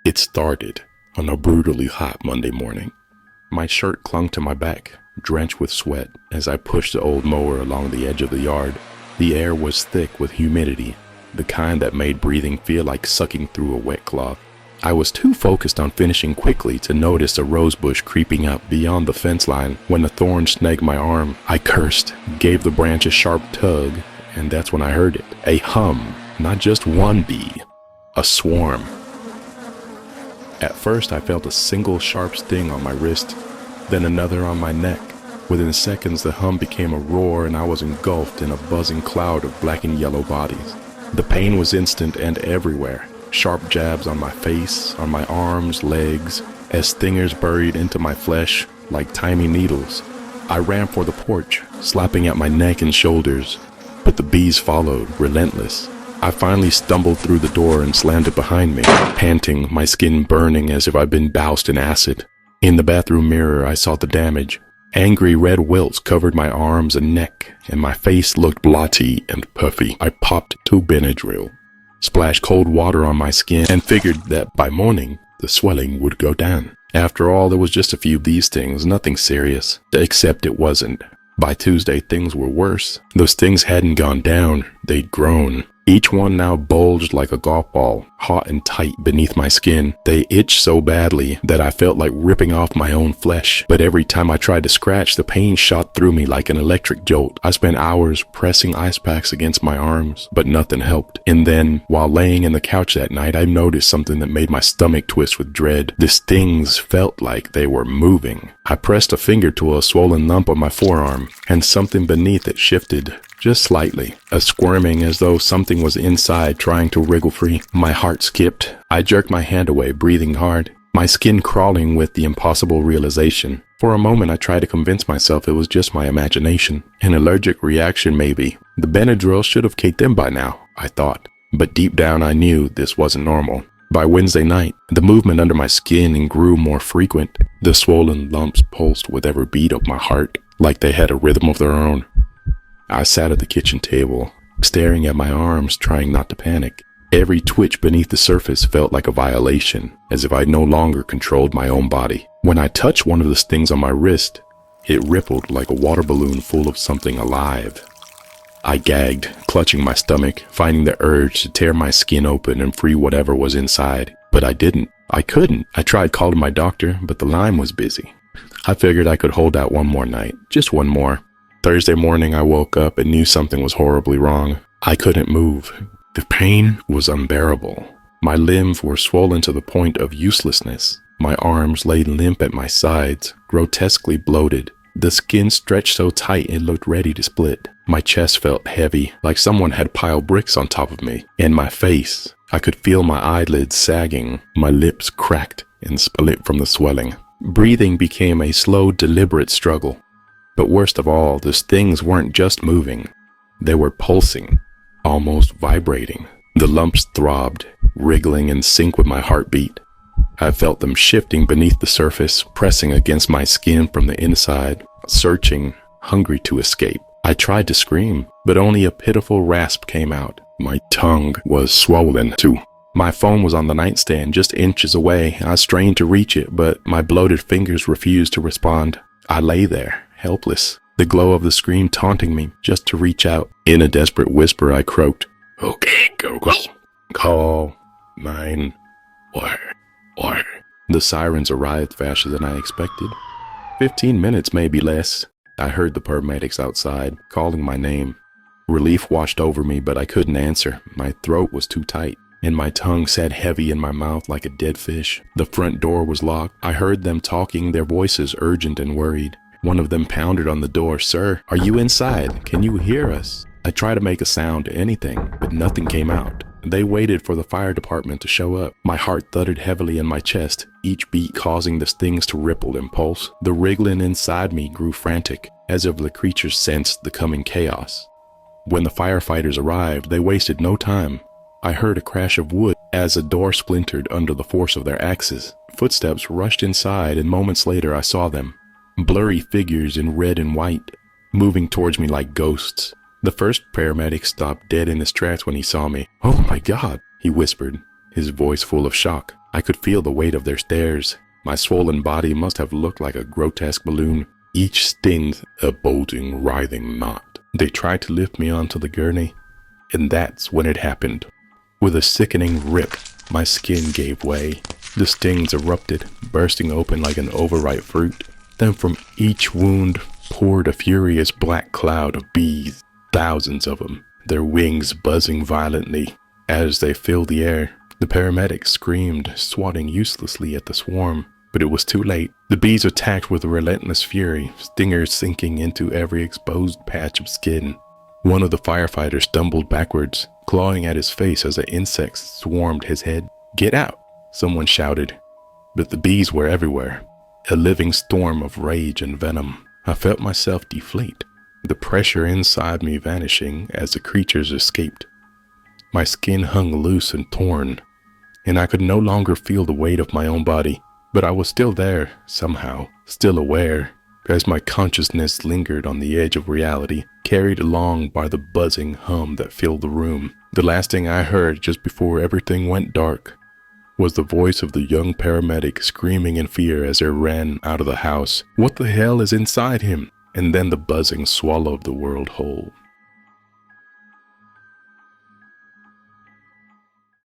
It started on a brutally hot Monday morning. My shirt clung to my back, drenched with sweat, as I pushed the old mower along the edge of the yard. The air was thick with humidity, the kind that made breathing feel like sucking through a wet cloth. I was too focused on finishing quickly to notice a rose bush creeping up beyond the fence line. When a thorn snagged my arm, I cursed, gave the branch a sharp tug, and that's when I heard it. A hum, not just one bee, a swarm. At first, I felt a single sharp sting on my wrist, then another on my neck. Within seconds, the hum became a roar and I was engulfed in a buzzing cloud of black and yellow bodies. The pain was instant and everywhere. Sharp jabs on my face, on my arms, legs, as stingers buried into my flesh like tiny needles. I ran for the porch, slapping at my neck and shoulders, but the bees followed, relentless. I finally stumbled through the door and slammed it behind me, panting, my skin burning as if I'd been doused in acid. In the bathroom mirror, I saw the damage. Angry red welts covered my arms and neck, and my face looked blotchy and puffy. I popped 2 Benadryl, splashed cold water on my skin, and figured that by morning, the swelling would go down. After all, there was just a few of these things, nothing serious, except it wasn't. By Tuesday, things were worse. Those things hadn't gone down, they'd grown. Each one now bulged like a golf ball, hot and tight beneath my skin. They itched so badly that I felt like ripping off my own flesh. But every time I tried to scratch, the pain shot through me like an electric jolt. I spent hours pressing ice packs against my arms, but nothing helped. And then, while laying in the couch that night, I noticed something that made my stomach twist with dread. The stings felt like they were moving. I pressed a finger to a swollen lump on my forearm, and something beneath it shifted. Just slightly, a squirming as though something was inside trying to wriggle free. My heart skipped. I jerked my hand away, breathing hard, my skin crawling with the impossible realization. For a moment, I tried to convince myself it was just my imagination. An allergic reaction, maybe. The Benadryl should have kicked in by now, I thought. But deep down, I knew this wasn't normal. By Wednesday night, the movement under my skin grew more frequent. The swollen lumps pulsed with every beat of my heart, like they had a rhythm of their own. I sat at the kitchen table, staring at my arms, trying not to panic. Every twitch beneath the surface felt like a violation, as if I no longer controlled my own body. When I touched one of the stings on my wrist, it rippled like a water balloon full of something alive. I gagged, clutching my stomach, finding the urge to tear my skin open and free whatever was inside. But I didn't. I couldn't. I tried calling my doctor, but the line was busy. I figured I could hold out one more night, just one more. Thursday morning, I woke up and knew something was horribly wrong. I couldn't move. The pain was unbearable. My limbs were swollen to the point of uselessness. My arms lay limp at my sides, grotesquely bloated. The skin stretched so tight it looked ready to split. My chest felt heavy, like someone had piled bricks on top of me. And my face, I could feel my eyelids sagging. My lips cracked and split from the swelling. Breathing became a slow, deliberate struggle. But worst of all, the stings weren't just moving. They were pulsing, almost vibrating. The lumps throbbed, wriggling in sync with my heartbeat. I felt them shifting beneath the surface, pressing against my skin from the inside, searching, hungry to escape. I tried to scream, but only a pitiful rasp came out. My tongue was swollen too. My phone was on the nightstand just inches away. I strained to reach it, but my bloated fingers refused to respond. I lay there, helpless, the glow of the screen taunting me just to reach out. In a desperate whisper, I croaked, "Okay, Google, call 911." The sirens arrived faster than I expected. 15 minutes, maybe less. I heard the paramedics outside, calling my name. Relief washed over me, but I couldn't answer. My throat was too tight, and my tongue sat heavy in my mouth like a dead fish. The front door was locked. I heard them talking, their voices urgent and worried. One of them pounded on the door. "Sir, are you inside? Can you hear us?" I tried to make a sound, anything, but nothing came out. They waited for the fire department to show up. My heart thudded heavily in my chest, each beat causing the stings to ripple and pulse. The wriggling inside me grew frantic, as if the creatures sensed the coming chaos. When the firefighters arrived, they wasted no time. I heard a crash of wood as a door splintered under the force of their axes. Footsteps rushed inside, and moments later I saw them. Blurry figures in red and white, moving towards me like ghosts. The first paramedic stopped dead in his tracks when he saw me. "Oh my God," he whispered, his voice full of shock. I could feel the weight of their stares. My swollen body must have looked like a grotesque balloon, each sting a bulging, writhing knot. They tried to lift me onto the gurney, and that's when it happened. With a sickening rip, my skin gave way. The stings erupted, bursting open like an overripe fruit. Then from each wound poured a furious black cloud of bees, thousands of them, their wings buzzing violently. As they filled the air, the paramedics screamed, swatting uselessly at the swarm. But it was too late. The bees attacked with relentless fury, stingers sinking into every exposed patch of skin. One of the firefighters stumbled backwards, clawing at his face as the insects swarmed his head. "Get out!" someone shouted. But the bees were everywhere, a living storm of rage and venom. I felt myself deflate, the pressure inside me vanishing as the creatures escaped. My skin hung loose and torn, and I could no longer feel the weight of my own body. But I was still there, somehow, still aware, as my consciousness lingered on the edge of reality, carried along by the buzzing hum that filled the room. The last thing I heard just before everything went dark was the voice of the young paramedic screaming in fear as they ran out of the house. What the hell is inside him? And then the buzzing swallow of the world whole.